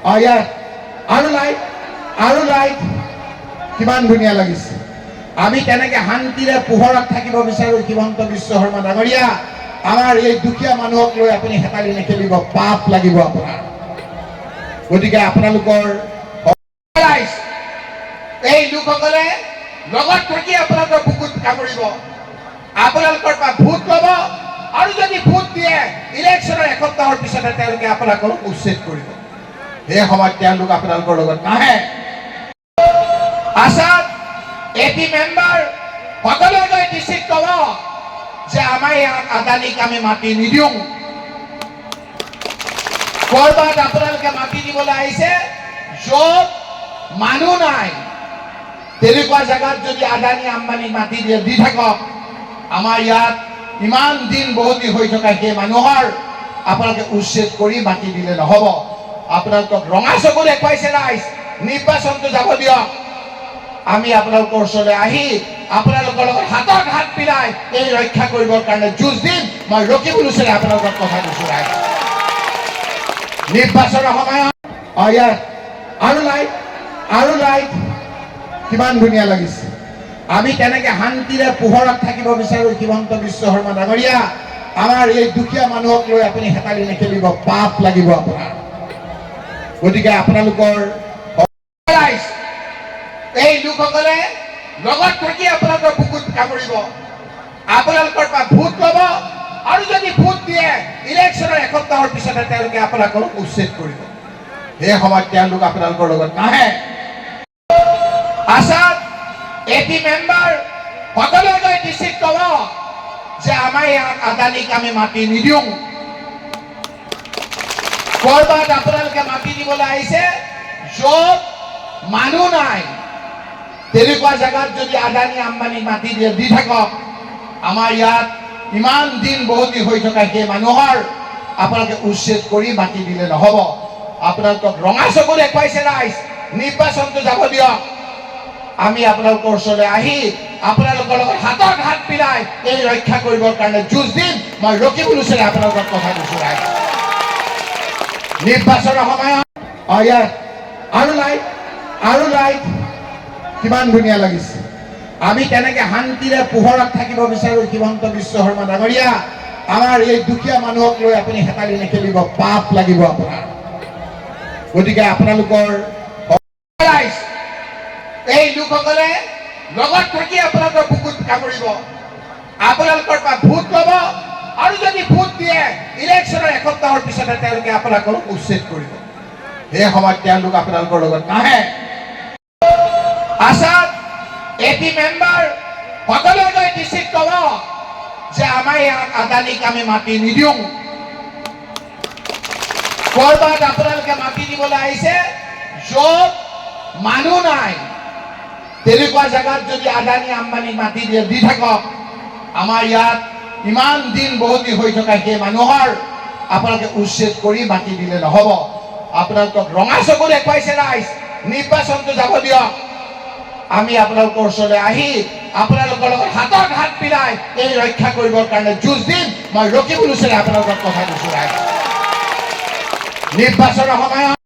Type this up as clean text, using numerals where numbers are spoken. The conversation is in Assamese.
আৰু লাইট কিমান ধুনীয়া লাগিছে। আমি কেনেকে শান্তিৰে পোহৰত থাকিব বিচাৰো। হিমন্ত বিশ্ব শৰ্মা ডাঙৰীয়া, আমাৰ এই দুখীয়া মানুহক লৈ আপুনি হেতালি নেখেলিব, পাপ লাগিব আপোনাৰ। গতিকে আপোনালোকৰ এই লোকসকলে লগত থাকি আপোনালোকৰ বুকুত কামুৰিব, আপোনালোকৰ পৰা ভোট ল'ব, আৰু যদি ভোট দিয়ে ইলেকশ্যনৰ এসপ্তাহৰ পিছতে তেওঁলোকে আপোনালোকক উচ্ছেদ কৰিব। সেই সময়ত তেওঁলোক আপোনালোকৰ লগত নাহে। আসাদ এপি মেম্বাৰ সকলোৱে গৈ ডিচিত ক'ব যে আমাৰ ইয়াত আদানীক আমি মাটি নিদিওঁ। কৰবাত আপোনালোকে মাটি দিবলৈ আহিছে য'ত মানুহ নাই, তেনেকুৱা জেগাত যদি আদানী আম্বানীক মাটি দি থাকক, আমাৰ ইয়াত ইমান দিন বহুতি হৈ থকা সেই মানুহৰ আপোনালোকে উচ্ছেদ কৰি মাটি দিলে নহ'ব। আপোনালোকক ৰঙা চকু দেখুৱাইছে ৰাইজ, নিৰ্বাচনটো যাব দিয়ক। আমি আপোনালোকৰ ওচৰলৈ আহি আপোনালোকৰ লগত হাতত হাত মিলাই এই ৰক্ষা কৰিবৰ কাৰণে যুঁজ দিম। মই ৰকিবুল হুছেইনে আপোনালোকক কথা কৈছো ৰাইজ। নিৰ্বাচনৰ সময়ত আৰু লাইট কিমান ধুনীয়া লাগিছে। আমি কেনেকে শান্তিৰে পোহৰত থাকিব বিচাৰো। হিমন্ত বিশ্ব শৰ্মা ডাঙৰীয়া, আমাৰ এই দুখীয়া মানুহক লৈ আপুনি হেতালি নেখেলিব, পাপ লাগিব আপোনাৰ। গতিকে আপোনালোকৰ এই লোকসকলে লগত থাকি আপোনালোকৰ বুকুত কামুৰিব, আপোনালোকৰ পৰা ভোট ল'ব, আৰু যদি ভোট দিয়ে ইলেকশ্যনৰ এসপ্তাহৰ পিছতে তেওঁলোকে আপোনালোকক উচ্ছেদ কৰিব। সেই সময়ত তেওঁলোক আপোনালোকৰ লগত নাহে। আসাদ এপি মেম্বাৰ সকলোৱে গৈ ডিচিত ক'ব যে আমাৰ ইয়াত আদানীক আমি মাটি নিদিওঁ। কৰবাত আপোনালোকে মাটি দিবলৈ আহিছে য'ত মানুহ নাই, তেনেকুৱা জেগাত যদি আদানী আম্বানীক মাটি দি থাকক, আমাৰ ইয়াত ইমান দিন বহুতি হৈ থকা সেই মানুহৰ আপোনালোকে উচ্ছেদ কৰি মাটি দিলে নহ'ব। আপোনালোকক ৰঙা চকু দেখুৱাইছে ৰাইজ, নিৰ্বাচনটো যাব দিয়ক। আমি আপোনালোকৰ ওচৰলৈ আহি আপোনালোকৰ লগত হাতত হাত মিলাই এই ৰক্ষা কৰিবৰ কাৰণে যুঁজ দিম। মই ৰকিবুল হুছেইনে আপোনালোকক কথা কৈছো ৰাইজ। নিৰ্বাচনৰ সময়ত আৰু লাইট কিমান ধুনীয়া লাগিছে। আমি কেনেকে শান্তিৰে পোহৰত থাকিব বিচাৰো। হিমন্ত বিশ্ব শৰ্মা ডাঙৰীয়া, আমাৰ এই দুখীয়া মানুহক লৈ আপুনি হেতালি নেখেলিব, পাপ লাগিব আপোনাৰ। গতিকে আপোনালোকৰ এই লোকসকলে লগত থাকি আপোনালোকৰ বুকুত কামুৰিব, আপোনালোকৰ পৰা ভোট ল'ব, আৰু যদি ভোট দিয়ে ইলেকশ্যনৰ এসপ্তাহৰ পিছতে তেওঁলোকে আপোনালোকক উচ্ছেদ কৰিব। সেই সময়ত তেওঁলোক আপোনালোকৰ লগত নাহে। আসাদ এপি মেম্বাৰ সকলোৱে গৈ ডিচিত ক'ব যে আমাৰ ইয়াত আদানীক আমি মাটি নিদিওঁ। কৰবাত আপোনালোকে মাটি দিবলৈ আহিছে য'ত মানুহ নাই, তেনেকুৱা জেগাত যদি আদানী আম্বানীক মাটি দি থাকক, আমাৰ ইয়াত ইমান দিন বহুতি হৈ থকা সেই মানুহৰ আপোনালোকে উচ্ছেদ কৰি মাটি দিলে নহ'ব। আপোনালোকক ৰঙা চকু দেখুৱাইছে ৰাইজ, নিৰ্বাচনটো যাব দিয়ক। আমি আপোনালোকৰ ওচৰলৈ আহি আপোনালোকৰ লগত হাতত হাত মিলাই এই ৰক্ষা কৰিবৰ কাৰণে যুঁজ দিম। মই ৰকিবুল হুছেইনে আপোনালোকক কথা কৈছো ৰাইজ। নিৰ্বাচনৰ সময়ত